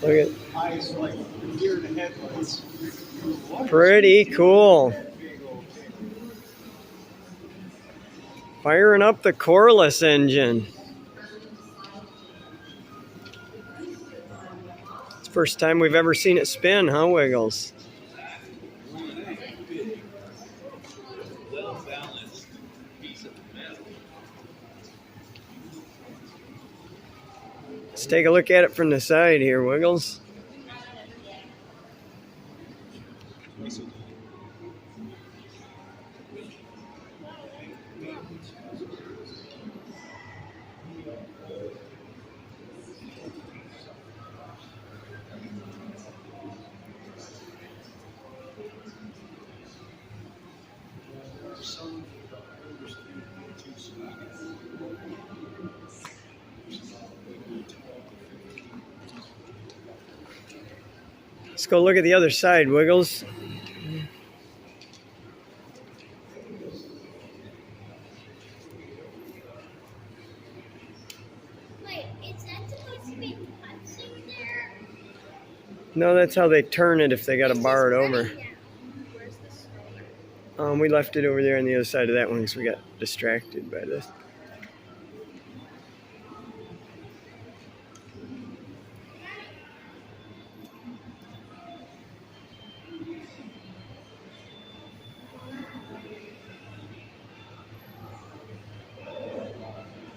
Look at eyes like deer in the headlights. pretty cool. Firing up the Corliss engine. It's the first time we've ever seen it spin, huh, Wiggles? Well balanced piece of metal. Let's take a look at it from the side here, Wiggles. Let's go look at the other side, Wiggles. Wait, is that supposed to be punching there? No, that's how they turn it if they got to bar it over. Where's the scroll? We left it over there on the other side of that one because we got distracted by this.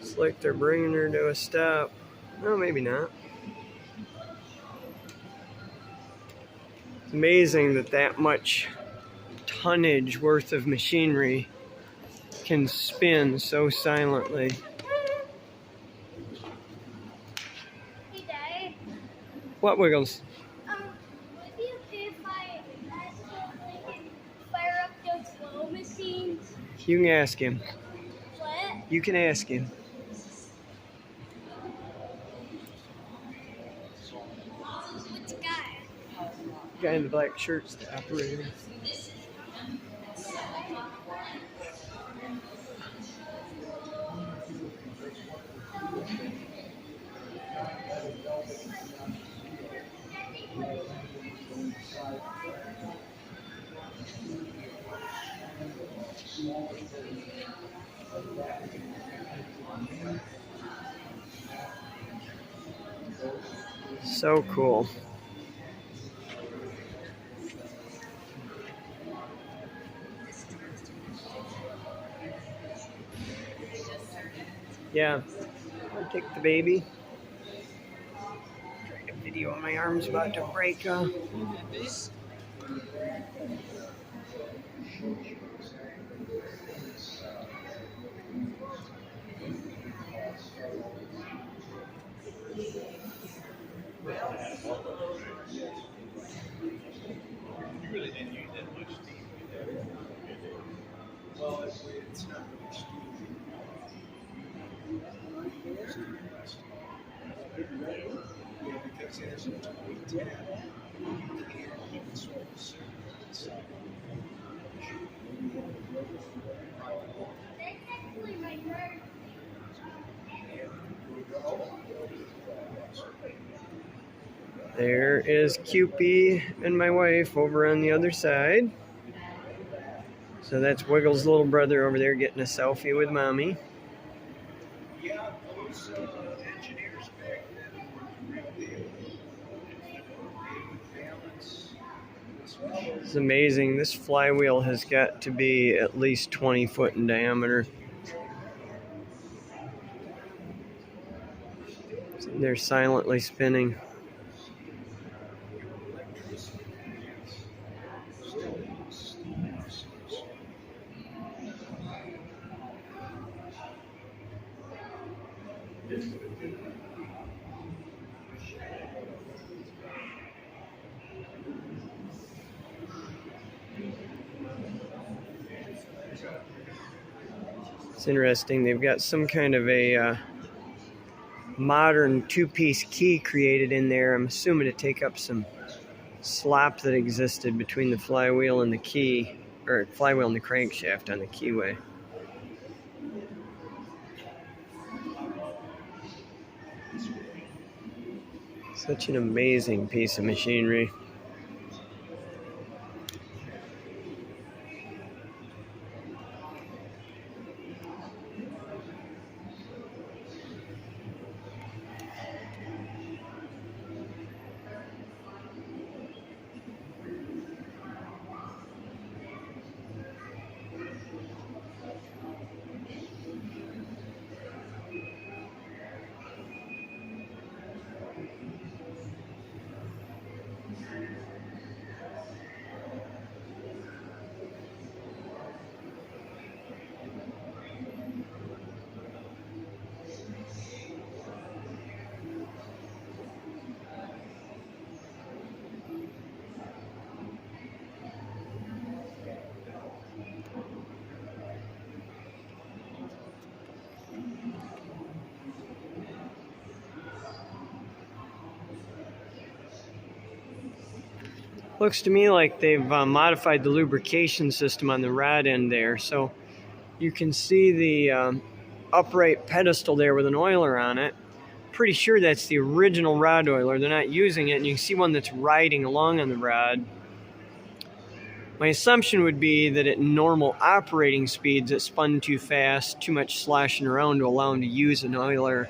It's like they're bringing her to a stop. No, maybe not. It's amazing that that much tonnage worth of machinery can spin so silently. Hey, Dad. What, Wiggles? Would it be okay if I accidentally fire up those slow machines? You can ask him. What? You can ask him. Which guy? The guy in the black shirt's the operator. So cool. Yeah, I'll take the baby. Trying to video, my arm's about to break. You really didn't use that much steam. Well, it's not really steam. Yeah, because there's a 2010. That's actually my bird. There is Cupie and my wife over on the other side. So that's Wiggles' little brother over there getting a selfie with Mommy. Yeah, those engineers back then were the real deal. Balance. It's amazing. This flywheel has got to be at least 20 foot in diameter. They're silently spinning. It's interesting. They've got some kind of a modern two-piece key created in there. I'm assuming to take up some slop that existed between the flywheel and the key, or flywheel and the crankshaft on the keyway. Such an amazing piece of machinery. Looks to me like they've modified the lubrication system on the rod end there. So you can see the upright pedestal there with an oiler on it. Pretty sure that's the original rod oiler. They're not using it, and you can see one that's riding along on the rod. My assumption would be that at normal operating speeds it spun too fast, too much sloshing around to allow them to use an oiler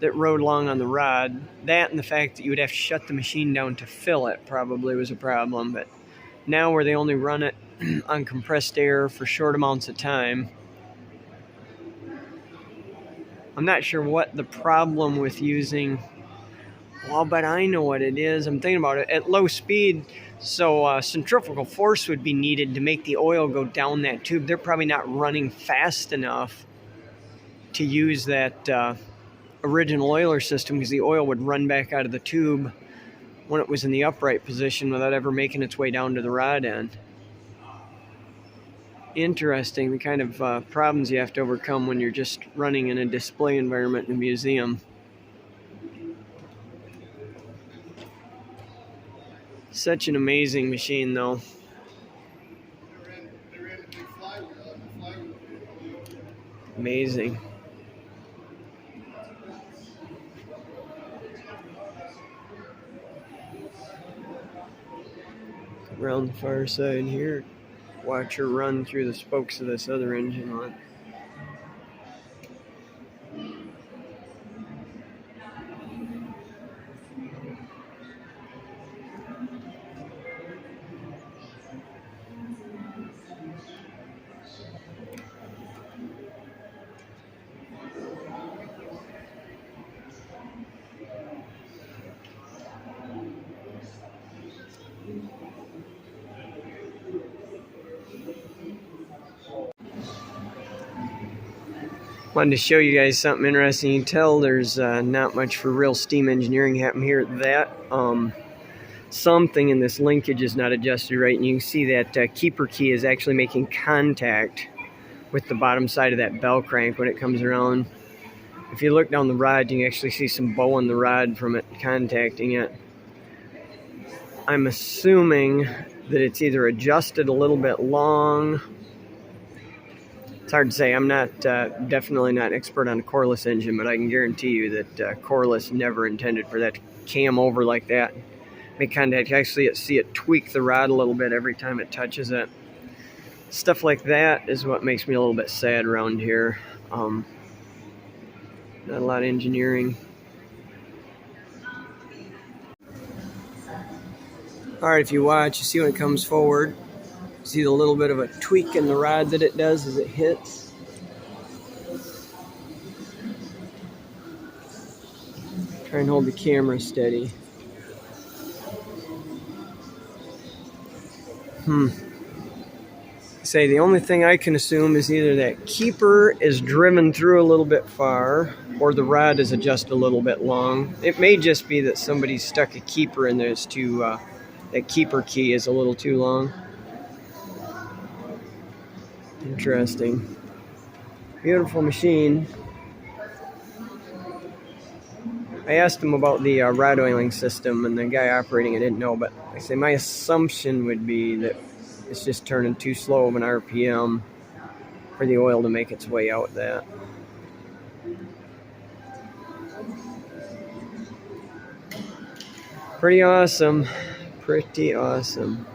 that rode along on the rod. That and the fact that you would have to shut the machine down to fill it probably was a problem. But now where they only run it on compressed air for short amounts of time, I'm not sure what the problem with using, well, but I know what it is. I'm thinking about it. At low speed, so centrifugal force would be needed to make the oil go down that tube. They're probably not running fast enough to use that original oiler system, because the oil would run back out of the tube when it was in the upright position without ever making its way down to the rod end. Interesting, the kind of problems you have to overcome when you're just running in a display environment in a museum. Such an amazing machine, though. Amazing. Around the far side here, watch her run through the spokes of this other engine on. Wanted to show you guys something interesting. You can tell there's not much for real steam engineering happening here. That something in this linkage is not adjusted right, and you can see that keeper key is actually making contact with the bottom side of that bell crank when it comes around. If you look down the rod, you can actually see some bow on the rod from it contacting it. I'm assuming that it's either adjusted a little bit long. It's hard to say. I'm not definitely not an expert on a Corliss engine, but I can guarantee you that Corliss never intended for that to cam over like that. Make contact. You actually see it tweak the rod a little bit every time it touches it. Stuff like that is what makes me a little bit sad around here. Not a lot of engineering. Alright, if you watch, you see when it comes forward, see the little bit of a tweak in the rod that it does as it hits. Try and hold the camera steady. Say the only thing I can assume is either that keeper is driven through a little bit far, or the rod is adjusted a little bit long. It may just be that somebody stuck a keeper in there to that keeper key is a little too long. Interesting. Beautiful machine. I asked him about the rod oiling system, and the guy operating it didn't know, but I say my assumption would be that it's just turning too slow of an RPM for the oil to make its way out that. Pretty awesome. Pretty awesome.